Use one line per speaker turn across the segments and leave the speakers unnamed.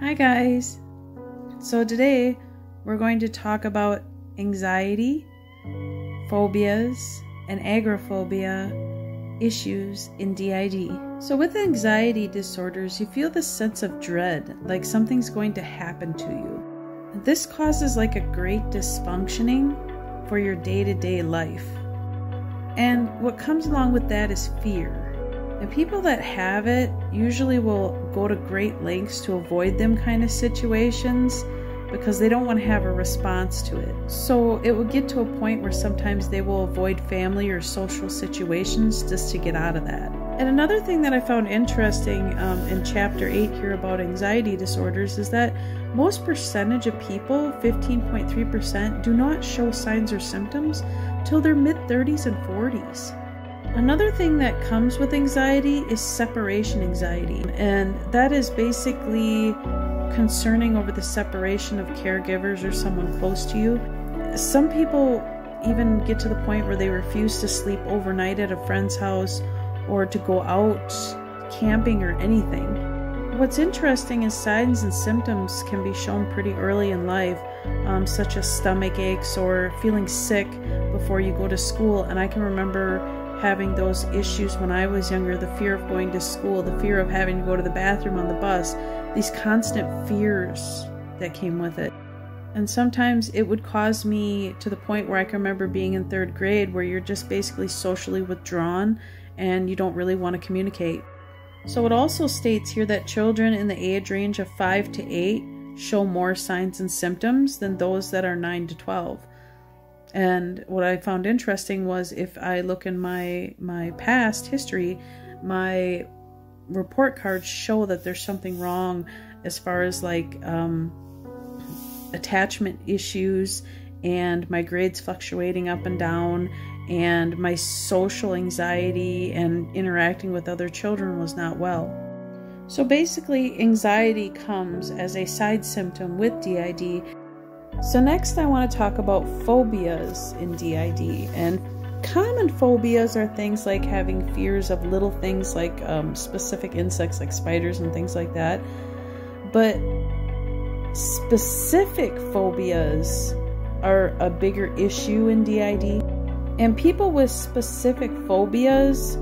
Hi guys! So today we're going to talk about anxiety, phobias, and agoraphobia issues in DID. So with anxiety disorders, you feel this sense of dread, like something's going to happen to you. This causes like a great dysfunctioning for your day-to-day life. And what comes along with that is fear. And people that have it usually will go to great lengths to avoid them kind of situations because they don't want to have a response to it. So it will get to a point where sometimes they will avoid family or social situations just to get out of that. And another thing that I found interesting in chapter 8 here about anxiety disorders is that most percentage of people, 15.3%, do not show signs or symptoms till their mid-30s and 40s. Another thing that comes with anxiety is separation anxiety, and that is basically concerning over the separation of caregivers or someone close to you. Some people even get to the point where they refuse to sleep overnight at a friend's house or to go out camping or anything. What's interesting is signs and symptoms can be shown pretty early in life, such as stomach aches or feeling sick before you go to school. And I can remember having those issues when I was younger, the fear of going to school, the fear of having to go to the bathroom on the bus, these constant fears that came with it. And sometimes it would cause me to the point where I can remember being in 3rd grade where you're just basically socially withdrawn and you don't really want to communicate. So it also states here that children in the age range of 5 to 8 show more signs and symptoms than those that are 9 to 12. And what I found interesting was if I look in my past history, my report cards show that there's something wrong as far as like attachment issues and my grades fluctuating up and down and my social anxiety and interacting with other children was not well. So basically anxiety comes as a side symptom with DID. So next I want to talk about phobias in DID, and common phobias are things like having fears of little things like specific insects like spiders and things like that. But specific phobias are a bigger issue in DID, and people with specific phobias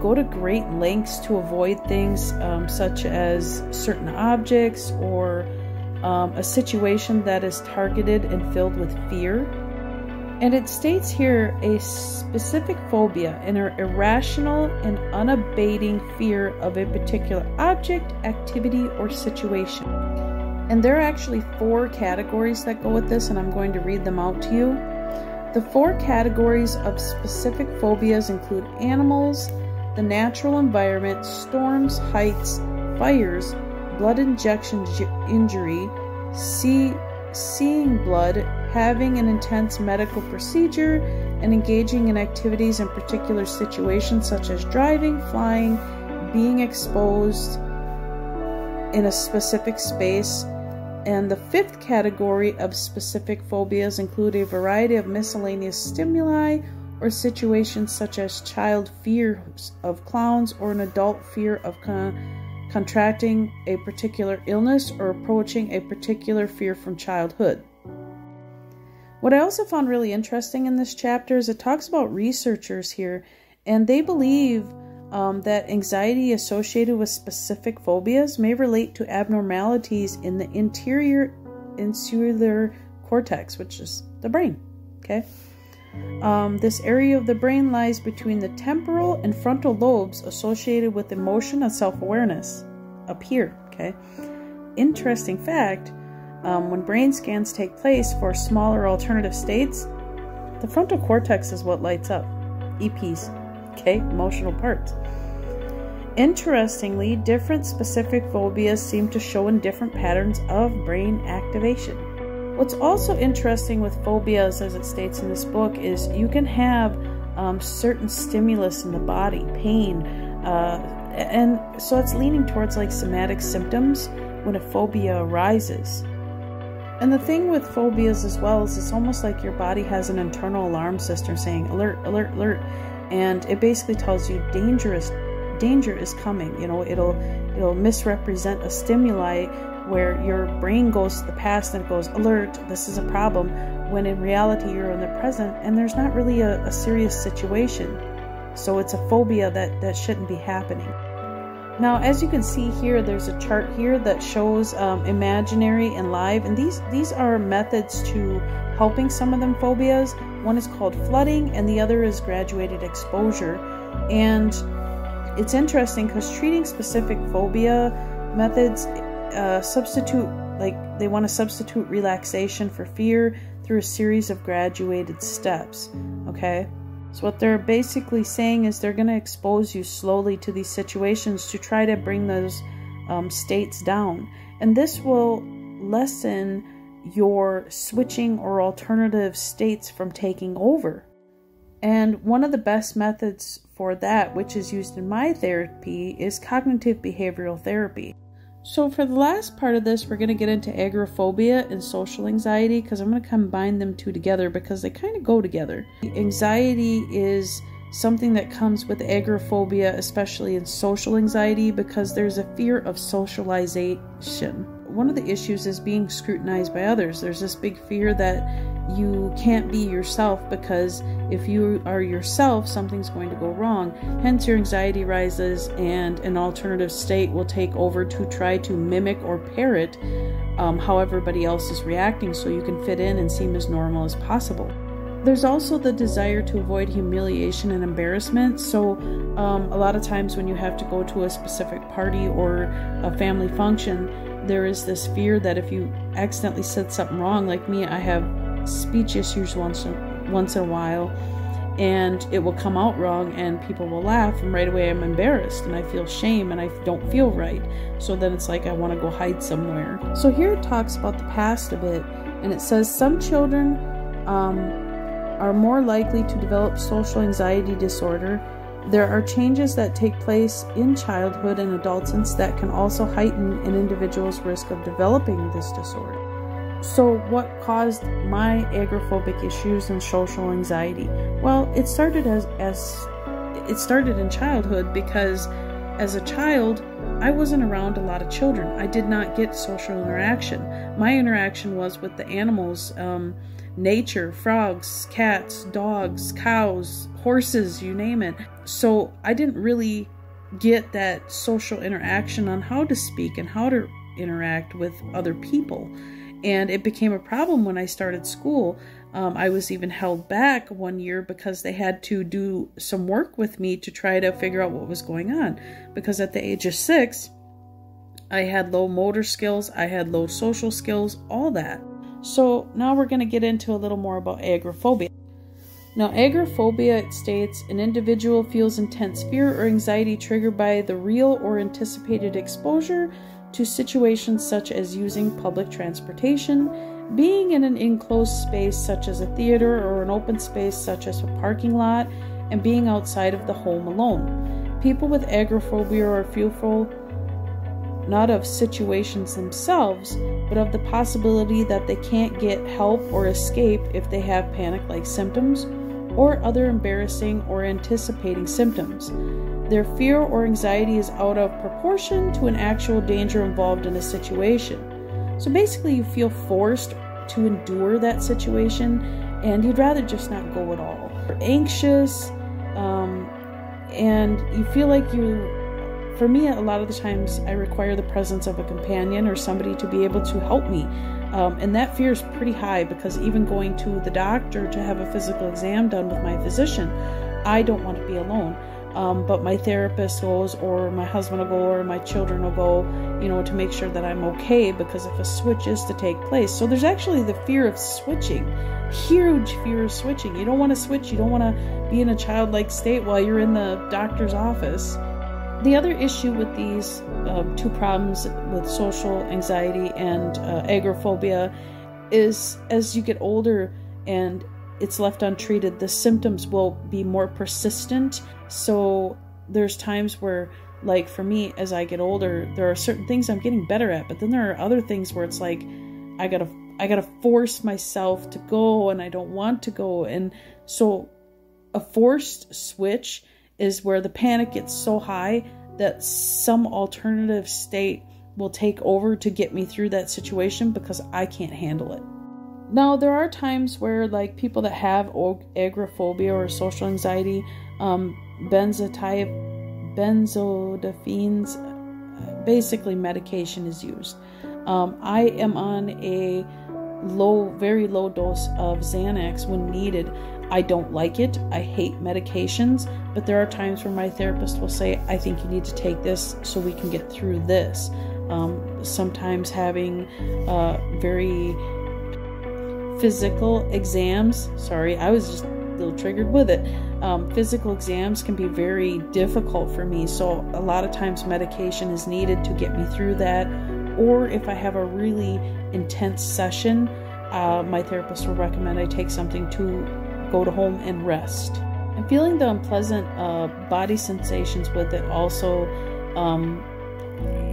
go to great lengths to avoid things such as certain objects or a situation that is targeted and filled with fear. And it states here a specific phobia, an irrational and unabating fear of a particular object, activity, or situation. And there are actually 4 categories that go with this, and I'm going to read them out to you. The 4 categories of specific phobias include animals, the natural environment, storms, heights, fires, blood injection injury, seeing blood, having an intense medical procedure, and engaging in activities in particular situations such as driving, flying, being exposed in a specific space. And the 5th category of specific phobias include a variety of miscellaneous stimuli or situations such as child fears of clowns or an adult fear of contracting a particular illness or approaching a particular fear from childhood. What I also found really interesting in this chapter is it talks about researchers here, and they believe that anxiety associated with specific phobias may relate to abnormalities in the interior insular cortex, which is the brain. Okay. This area of the brain lies between the temporal and frontal lobes associated with emotion and self-awareness up here. Okay. Interesting fact, when brain scans take place for smaller alternative states, the frontal cortex is what lights up. EPs, okay, emotional parts. Interestingly, different specific phobias seem to show in different patterns of brain activation. What's also interesting with phobias, as it states in this book, is you can have certain stimulus in the body, pain, and so it's leaning towards like somatic symptoms when a phobia arises. And the thing with phobias as well is it's almost like your body has an internal alarm system saying alert, alert, alert, and it basically tells you danger is coming. You know, it'll misrepresent a stimuli where your brain goes to the past and it goes, alert, this is a problem, when in reality you're in the present and there's not really a serious situation. So it's a phobia that shouldn't be happening. Now, as you can see here, there's a chart here that shows imaginary and live, and these are methods to helping some of them phobias. One is called flooding and the other is graduated exposure. And it's interesting because treating specific phobia methods they want to substitute relaxation for fear through a series of graduated steps. Okay, so what they're basically saying is they're going to expose you slowly to these situations to try to bring those states down, and this will lessen your switching or alternative states from taking over. And one of the best methods for that, which is used in my therapy, is cognitive behavioral therapy. So for the last part of this, we're going to get into agoraphobia and social anxiety, because I'm going to combine them two together because they kind of go together. Anxiety is something that comes with agoraphobia, especially in social anxiety, because there's a fear of socialization. One of the issues is being scrutinized by others. There's this big fear that you can't be yourself, because if you are yourself, something's going to go wrong. Hence your anxiety rises, and an alternative state will take over to try to mimic or parrot how everybody else is reacting, so you can fit in and seem as normal as possible. There's also the desire to avoid humiliation and embarrassment. So a lot of times when you have to go to a specific party or a family function, there is this fear that if you accidentally said something wrong, like me, I have speech issues once in a while, and it will come out wrong and people will laugh, and right away I'm embarrassed and I feel shame and I don't feel right. So then it's like I want to go hide somewhere. So here it talks about the past a bit, and it says some children are more likely to develop social anxiety disorder. There are changes that take place in childhood and adolescence that can also heighten an individual's risk of developing this disorder. So what caused my agoraphobic issues and social anxiety? Well, it started it started in childhood, because as a child, I wasn't around a lot of children. I did not get social interaction. My interaction was with the animals, nature, frogs, cats, dogs, cows, horses, you name it. So I didn't really get that social interaction on how to speak and how to interact with other people. And it became a problem when I started school. I was even held back one year because they had to do some work with me to try to figure out what was going on. Because at the age of 6, I had low motor skills, I had low social skills, all that. So now we're going to get into a little more about agoraphobia. Now, agoraphobia states an individual feels intense fear or anxiety triggered by the real or anticipated exposure to situations such as using public transportation, being in an enclosed space such as a theater or an open space such as a parking lot, and being outside of the home alone. People with agoraphobia are fearful not of situations themselves, but of the possibility that they can't get help or escape if they have panic-like symptoms or other embarrassing or anticipating symptoms. Their fear or anxiety is out of proportion to an actual danger involved in a situation. So basically you feel forced to endure that situation, and you'd rather just not go at all. You're anxious, and you feel like for me, a lot of the times I require the presence of a companion or somebody to be able to help me. And that fear is pretty high, because even going to the doctor to have a physical exam done with my physician, I don't want to be alone. But my therapist goes, or my husband will go, or my children will go, to make sure that I'm okay, because if a switch is to take place. So there's actually the fear of switching, huge fear of switching. You don't want to switch. You don't want to be in a childlike state while you're in the doctor's office. The other issue with these two problems with social anxiety and agoraphobia is, as you get older and it's left untreated, the symptoms will be more persistent. So there's times where, like for me, as I get older, there are certain things I'm getting better at, but then there are other things where it's like I gotta force myself to go, and I don't want to go. And so a forced switch is where the panic gets so high that some alternative state will take over to get me through that situation because I can't handle it. Now, there are times where, like, people that have agoraphobia or social anxiety, benzodiazepines, basically medication is used. I am on a very low dose of Xanax when needed. I don't like it. I hate medications, but there are times where my therapist will say, I think you need to take this so we can get through this. Sometimes having very physical exams, sorry, I was just a little triggered with it. Physical exams can be very difficult for me, so a lot of times medication is needed to get me through that. Or if I have a really intense session, my therapist will recommend I take something to go to home and rest. And feeling the unpleasant body sensations with it also,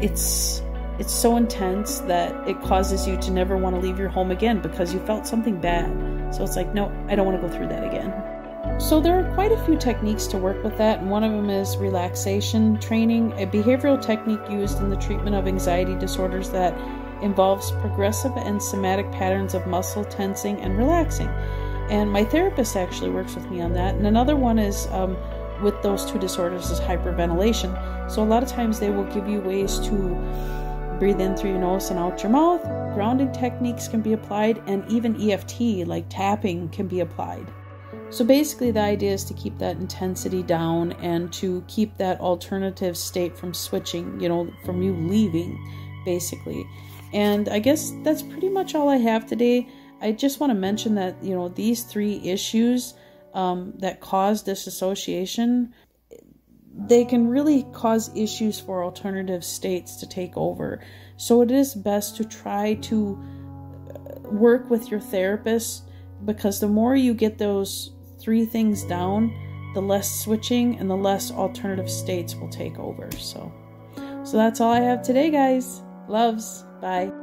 it's so intense that it causes you to never want to leave your home again because you felt something bad. So it's like, no, I don't want to go through that again. So there are quite a few techniques to work with that, and one of them is relaxation training, a behavioral technique used in the treatment of anxiety disorders that involves progressive and somatic patterns of muscle tensing and relaxing. And my therapist actually works with me on that. And another one is with those two disorders is hyperventilation. So a lot of times they will give you ways to breathe in through your nose and out your mouth. Grounding techniques can be applied, and even EFT, like tapping, can be applied. So basically the idea is to keep that intensity down and to keep that alternative state from switching, from you leaving, basically. And I guess that's pretty much all I have today. I just want to mention that, these three issues that cause disassociation, they can really cause issues for alternative states to take over. So it is best to try to work with your therapist, because the more you get those three things down, the less switching and the less alternative states will take over. So that's all I have today, guys. Loves. Bye.